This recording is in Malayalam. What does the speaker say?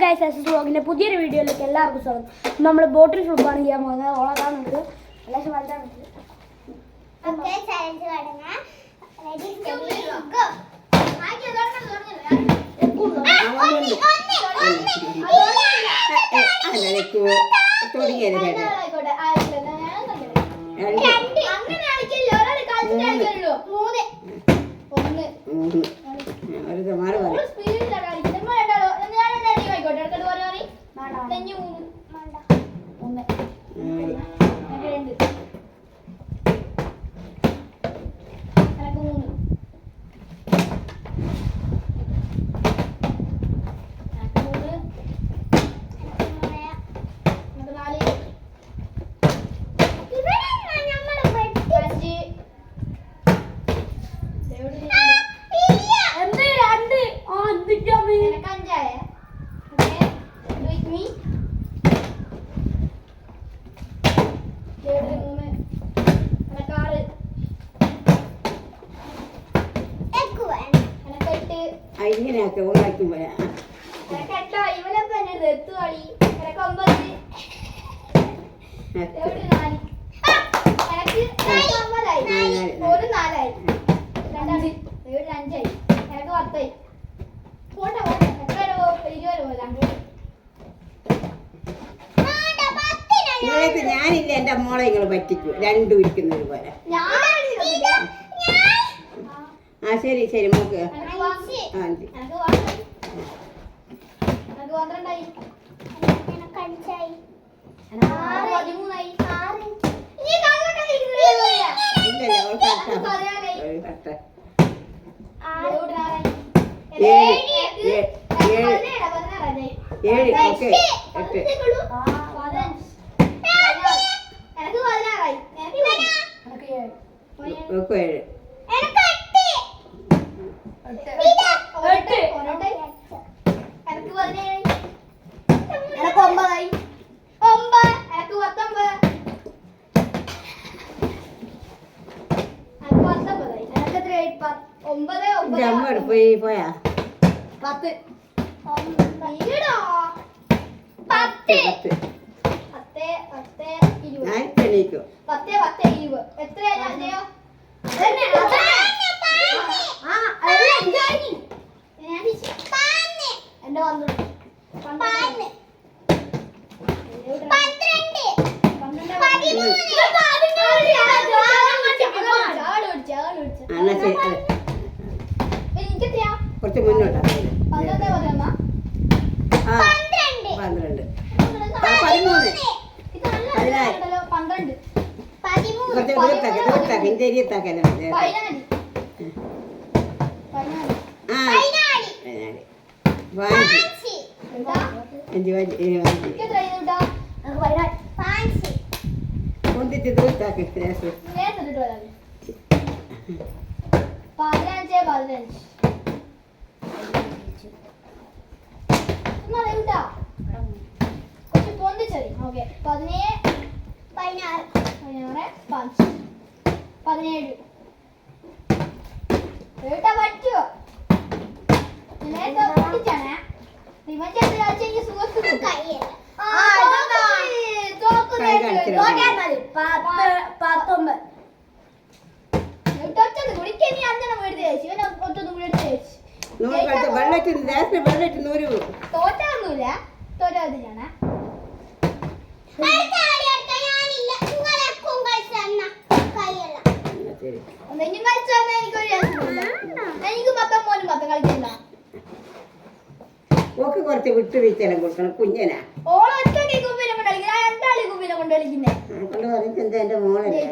ഗൈസ് എസ് വ്ലോഗിൻ്റെ പുതിയൊരു വീഡിയോയിലേക്ക് എല്ലാവർക്കും സ്വാഗതം. നമ്മൾ ബോട്ടിൽ ഫ്ലിപ്പാണ് ചെയ്യാൻ പോകുന്നത്. ഓളതാണ് ഇത് എല്ലാവരും വലുതാണ്. ഇങ്ങനെയൊക്കെ ഉണ്ടാക്കും പോലെ ഞാനില്ല എന്റെ മോളെ നിങ്ങൾ പറ്റിക്കൂ രണ്ടും ഇരിക്കുന്നത് പോലെ. ആ ശരി ശരി മോക്ക് ഏഴ് ഓക്കെ 8 പോയാ 10 കുറച്ച് മുന്നോട്ടാ 12 തോറ്റാന്നൂല തോറ്റാതെ ഞാനാ ഓക്ക് കുറച്ച് വിട്ടു വീഴ്ചയെല്ലാം കൊടുക്കണം കുഞ്ഞനാ കൊണ്ട് പറയുന്നത് എന്റെ മോളല്ലേ